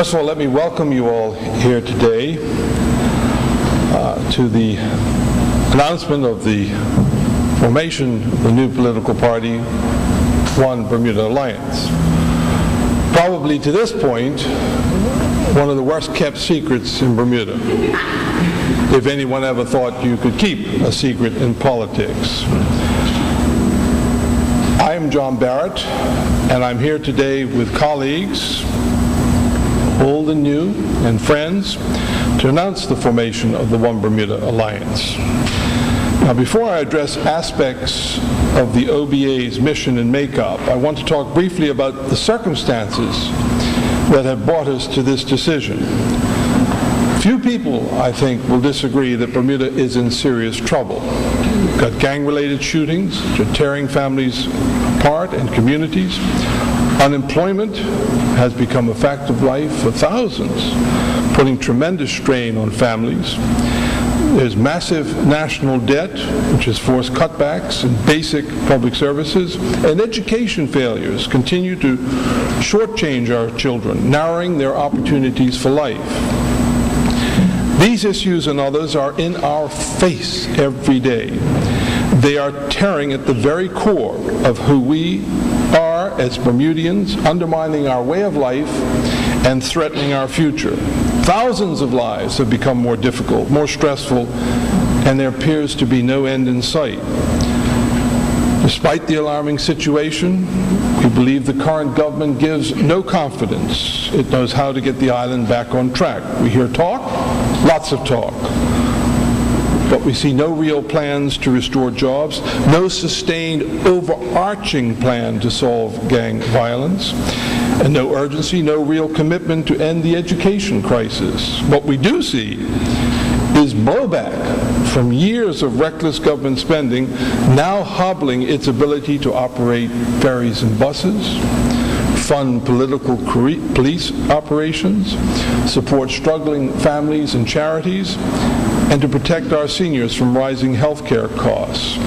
First of all, let me welcome you all here today to the announcement of the formation of the new political party, One Bermuda Alliance. Probably to this point, one of the worst kept secrets in Bermuda, if anyone ever thought you could keep a secret in politics. I am John Barritt, and I'm here today with colleagues, old and new, and friends, to announce the formation of the One Bermuda Alliance. Now, before I address aspects of the OBA's mission and makeup, I want to talk briefly about the circumstances that have brought us to this decision. Few people, I think, will disagree that Bermuda is in serious trouble. We've got gang-related shootings which are tearing families apart and communities. Unemployment has become a fact of life for thousands, putting tremendous strain on families. There's massive national debt, which has forced cutbacks in basic public services, and education failures continue to shortchange our children, narrowing their opportunities for life. These issues and others are in our face every day. They are tearing at the very core of who we are as Bermudians, undermining our way of life and threatening our future. Thousands of lives have become more difficult, more stressful, and there appears to be no end in sight. Despite the alarming situation, we believe the current government gives no confidence. It knows how to get the island back on track. We hear talk, lots of talk, but we see no real plans to restore jobs, no sustained overarching plan to solve gang violence, and no urgency, no real commitment to end the education crisis. What we do see is blowback from years of reckless government spending, now hobbling its ability to operate ferries and buses, fund political police operations, support struggling families and charities, and to protect our seniors from rising health care costs.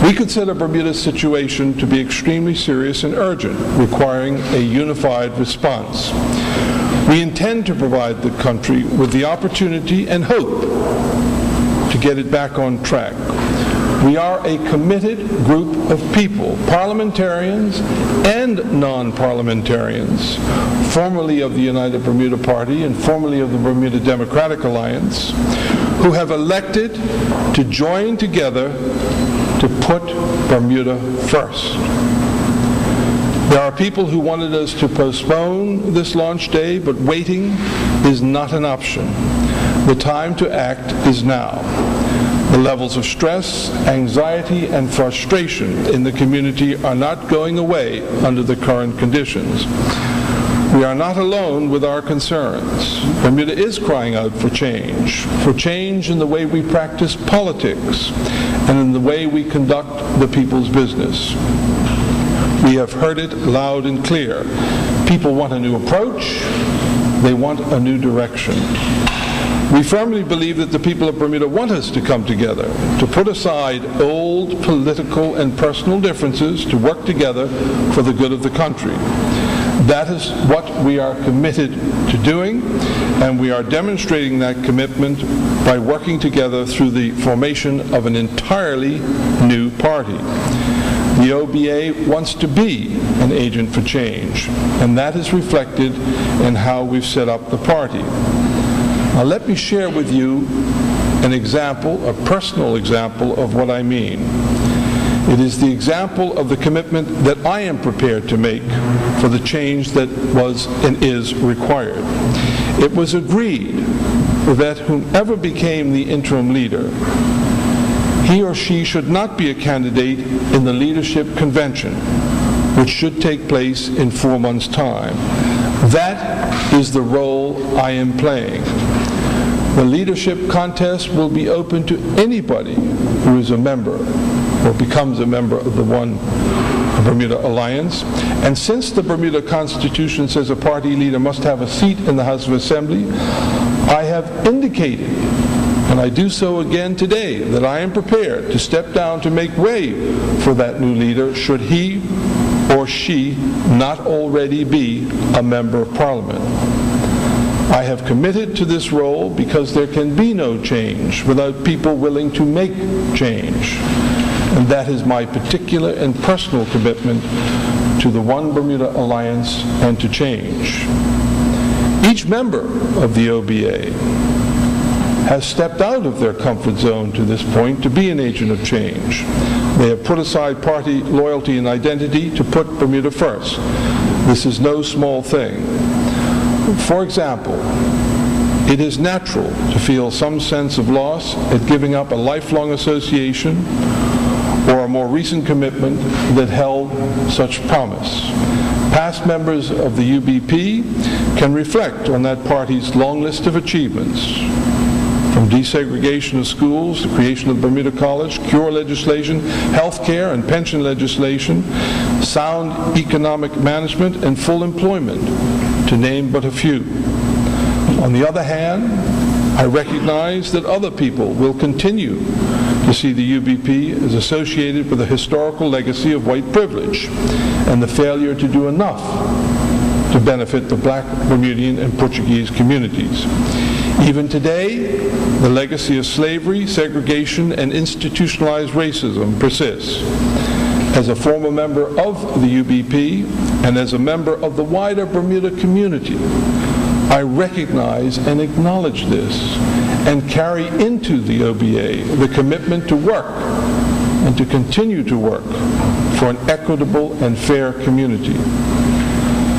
We consider Bermuda's situation to be extremely serious and urgent, requiring a unified response. We intend to provide the country with the opportunity and hope to get it back on track. We are a committed group of people, parliamentarians and non-parliamentarians, formerly of the United Bermuda Party and formerly of the Bermuda Democratic Alliance, who have elected to join together to put Bermuda first. There are people who wanted us to postpone this launch day, but waiting is not an option. The time to act is now. The levels of stress, anxiety, and frustration in the community are not going away under the current conditions. We are not alone with our concerns. Bermuda is crying out for change in the way we practice politics and in the way we conduct the people's business. We have heard it loud and clear. People want a new approach. They want a new direction. We firmly believe that the people of Bermuda want us to come together, to put aside old political and personal differences, to work together for the good of the country. That is what we are committed to doing, and we are demonstrating that commitment by working together through the formation of an entirely new party. The OBA wants to be an agent for change, and that is reflected in how we've set up the party. Now let me share with you an example, a personal example of what I mean. It is the example of the commitment that I am prepared to make for the change that was and is required. It was agreed that whomever became the interim leader, he or she should not be a candidate in the leadership convention, which should take place in 4 months' time. That is the role I am playing. The leadership contest will be open to anybody who is a member or becomes a member of the One Bermuda Alliance. And since the Bermuda Constitution says a party leader must have a seat in the House of Assembly, I have indicated, and I do so again today, that I am prepared to step down to make way for that new leader should he or she not already be a member of Parliament. I have committed to this role because there can be no change without people willing to make change. And that is my particular and personal commitment to the One Bermuda Alliance and to change. Each member of the OBA has stepped out of their comfort zone to this point to be an agent of change. They have put aside party loyalty and identity to put Bermuda first. This is no small thing. For example, it is natural to feel some sense of loss at giving up a lifelong association or a more recent commitment that held such promise. Past members of the UBP can reflect on that party's long list of achievements, from desegregation of schools, the creation of Bermuda College, cure legislation, health care and pension legislation, sound economic management, and full employment, to name but a few. On the other hand, I recognize that other people will continue to see the UBP as associated with a historical legacy of white privilege and the failure to do enough to benefit the black Bermudian and Portuguese communities. Even today, the legacy of slavery, segregation, and institutionalized racism persists. As a former member of the UBP and as a member of the wider Bermuda community, I recognize and acknowledge this and carry into the OBA the commitment to work and to continue to work for an equitable and fair community.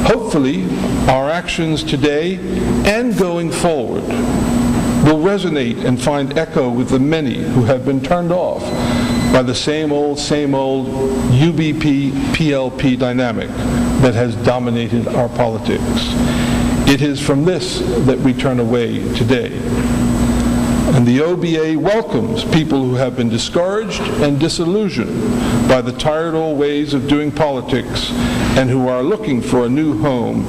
Hopefully, our actions today and going forward will resonate and find echo with the many who have been turned off by the same old UBP-PLP dynamic that has dominated our politics. It is from this that we turn away today. And the OBA welcomes people who have been discouraged and disillusioned by the tired old ways of doing politics and who are looking for a new home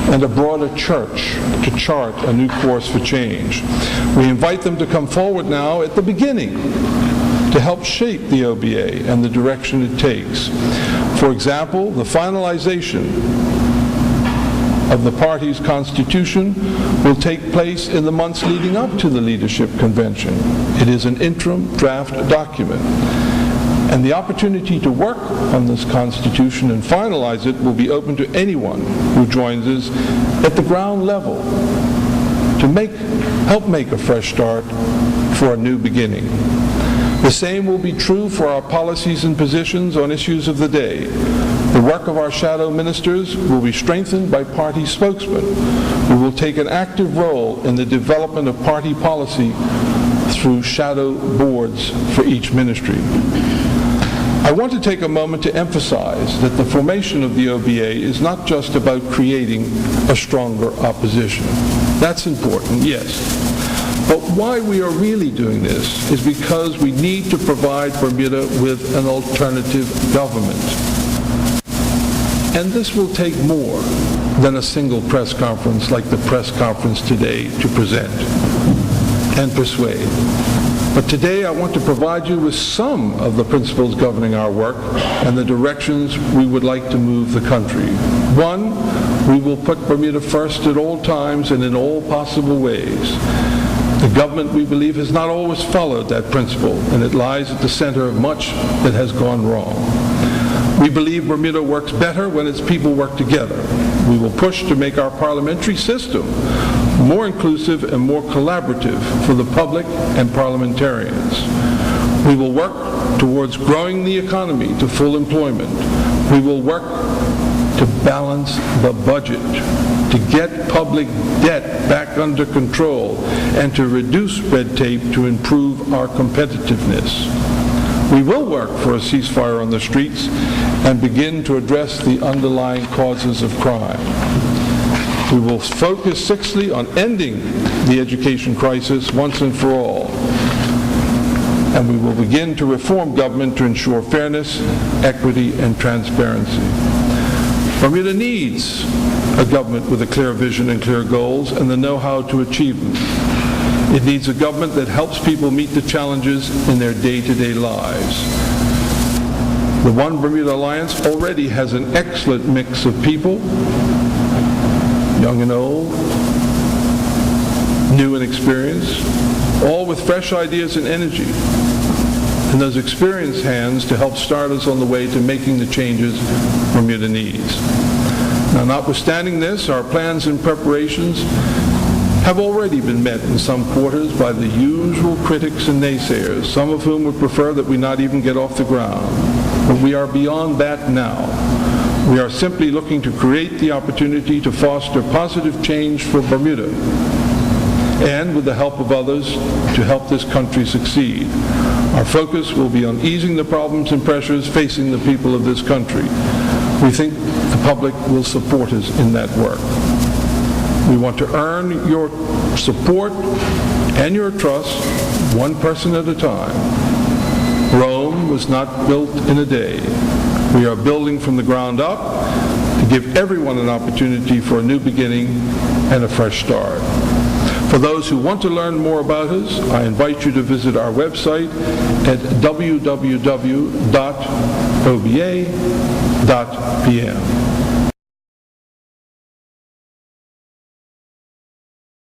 and a broader church to chart a new course for change. We invite them to come forward now at the beginning to help shape the OBA and the direction it takes. For example, the finalization of the party's constitution will take place in the months leading up to the leadership convention. It is an interim draft document, and the opportunity to work on this constitution and finalize it will be open to anyone who joins us at the ground level to help make a fresh start for a new beginning. The same will be true for our policies and positions on issues of the day. The work of our shadow ministers will be strengthened by party spokesmen who will take an active role in the development of party policy through shadow boards for each ministry. I want to take a moment to emphasize that the formation of the OBA is not just about creating a stronger opposition. That's important, yes. But why we are really doing this is because we need to provide Bermuda with an alternative government. And this will take more than a single press conference like the press conference today to present and persuade. But today I want to provide you with some of the principles governing our work and the directions we would like to move the country. One, we will put Bermuda first at all times and in all possible ways. The government, we believe, has not always followed that principle, and it lies at the center of much that has gone wrong. We believe Bermuda works better when its people work together. We will push to make our parliamentary system more inclusive and more collaborative for the public and parliamentarians. We will work towards growing the economy to full employment. We will work to balance the budget, to get public debt back under control, and to reduce red tape to improve our competitiveness. We will work for a ceasefire on the streets and begin to address the underlying causes of crime. We will focus, sixthly, on ending the education crisis once and for all. And we will begin to reform government to ensure fairness, equity, and transparency. Bermuda needs a government with a clear vision and clear goals and the know-how to achieve them. It needs a government that helps people meet the challenges in their day-to-day lives. The One Bermuda Alliance already has an excellent mix of people, young and old, new and experienced, all with fresh ideas and energy, and those experienced hands to help start us on the way to making the changes Bermuda needs. Now, notwithstanding this, our plans and preparations have already been met in some quarters by the usual critics and naysayers, some of whom would prefer that we not even get off the ground. But we are beyond that now. We are simply looking to create the opportunity to foster positive change for Bermuda, and with the help of others, to help this country succeed. Our focus will be on easing the problems and pressures facing the people of this country. We think the public will support us in that work. We want to earn your support and your trust, one person at a time. Rome was not built in a day. We are building from the ground up to give everyone an opportunity for a new beginning and a fresh start. For those who want to learn more about us, I invite you to visit our website at www.oba.pm.